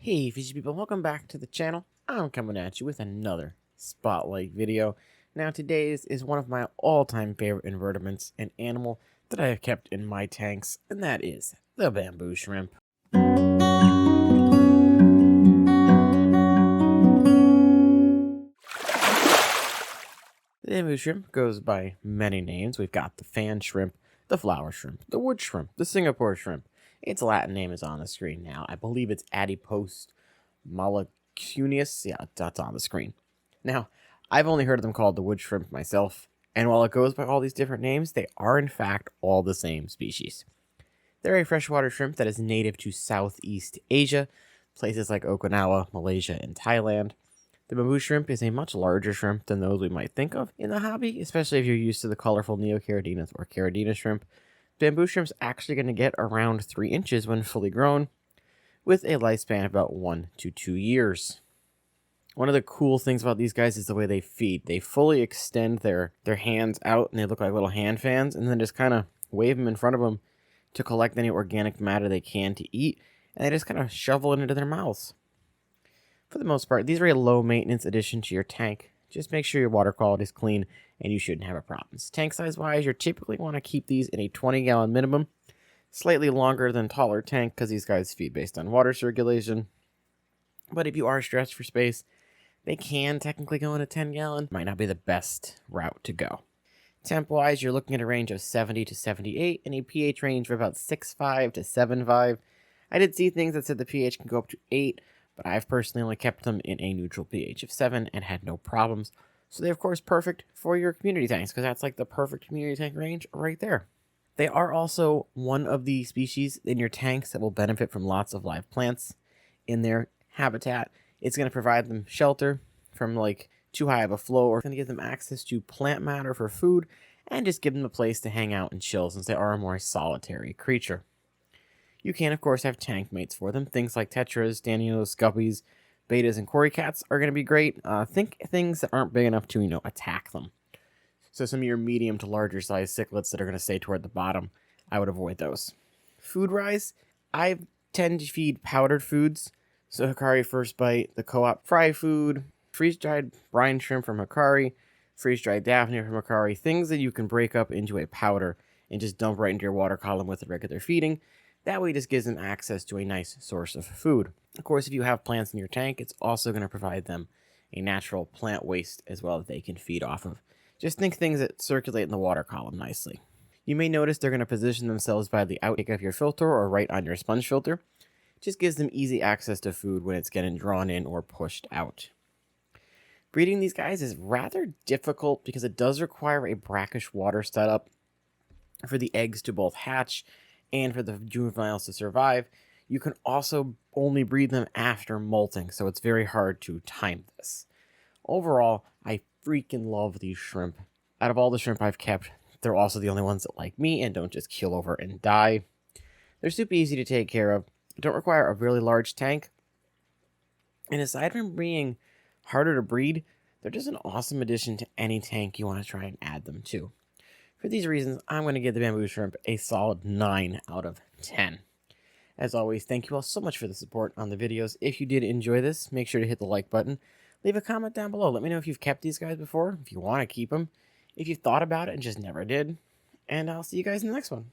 Hey fishy people, welcome back to the channel. I'm coming at you with another spotlight video. Now today's is one of my all-time favorite invertebrates, an animal that I have kept in my tanks, and that is the bamboo shrimp. The bamboo shrimp goes by many names. We've got the fan shrimp, the flower shrimp, the wood shrimp, the Singapore shrimp. Its Latin name is on the screen now. I believe it's Atyopsis moluccensis. Yeah, that's on the screen. Now, I've only heard of them called the wood shrimp myself, and while it goes by all these different names, they are in fact all the same species. They're a freshwater shrimp that is native to Southeast Asia, places like Okinawa, Malaysia, and Thailand. The bamboo shrimp is a much larger shrimp than those we might think of in the hobby, especially if you're used to the colorful neocaridina or caridina shrimp. Bamboo shrimp's actually going to get around 3 inches when fully grown, with a lifespan of about 1 to 2 years. One of the cool things about these guys is the way they feed. They fully extend their hands out, and they look like little hand fans, and then just kind of wave them in front of them to collect any organic matter they can to eat, and they just kind of shovel it into their mouths. For the most part, these are a low-maintenance addition to your tank. Just make sure your water quality is clean, and you shouldn't have problems. Tank size-wise, you typically want to keep these in a 20-gallon minimum, slightly longer than taller tank because these guys feed based on water circulation. But if you are stressed for space, they can technically go in a 10-gallon. Might not be the best route to go. Temp-wise, you're looking at a range of 70 to 78 and a pH range of about 6.5 to 7.5. I did see things that said the pH can go up to 8, but I've personally only kept them in a neutral pH of 7 and had no problems. So they're, of course, perfect for your community tanks, because that's like the perfect community tank range right there. They are also one of the species in your tanks that will benefit from lots of live plants in their habitat. It's going to provide them shelter from like too high of a flow, or going to give them access to plant matter for food, and just give them a place to hang out and chill since they are a more solitary creature. You can, of course, have tank mates for them. Things like tetras, danios, guppies, bettas, and cory cats are going to be great. Think things that aren't big enough to, attack them. So some of your medium to larger size cichlids that are going to stay toward the bottom, I would avoid those. Food-wise, I tend to feed powdered foods. So Hikari First Bite, the co-op fry food, freeze-dried brine shrimp from Hikari, freeze-dried Daphne from Hikari, things that you can break up into a powder and just dump right into your water column with a regular feeding. That way it just gives them access to a nice source of food. Of course, if you have plants in your tank, it's also going to provide them a natural plant waste as well that they can feed off of. Just think things that circulate in the water column nicely. You may notice they're going to position themselves by the outtake of your filter or right on your sponge filter. It just gives them easy access to food when it's getting drawn in or pushed out. Breeding these guys is rather difficult because it does require a brackish water setup for the eggs to both hatch and for the juveniles to survive. You can also only breed them after molting, so it's very hard to time this. Overall, I freaking love these shrimp. Out of all the shrimp I've kept, they're also the only ones that like me and don't just keel over and die. They're super easy to take care of, don't require a really large tank, and aside from being harder to breed, they're just an awesome addition to any tank you want to try and add them to. For these reasons, I'm going to give the bamboo shrimp a solid 9 out of 10. As always, thank you all so much for the support on the videos. If you did enjoy this, make sure to hit the like button. Leave a comment down below. Let me know if you've kept these guys before, if you want to keep them, if you've thought about it and just never did. And I'll see you guys in the next one.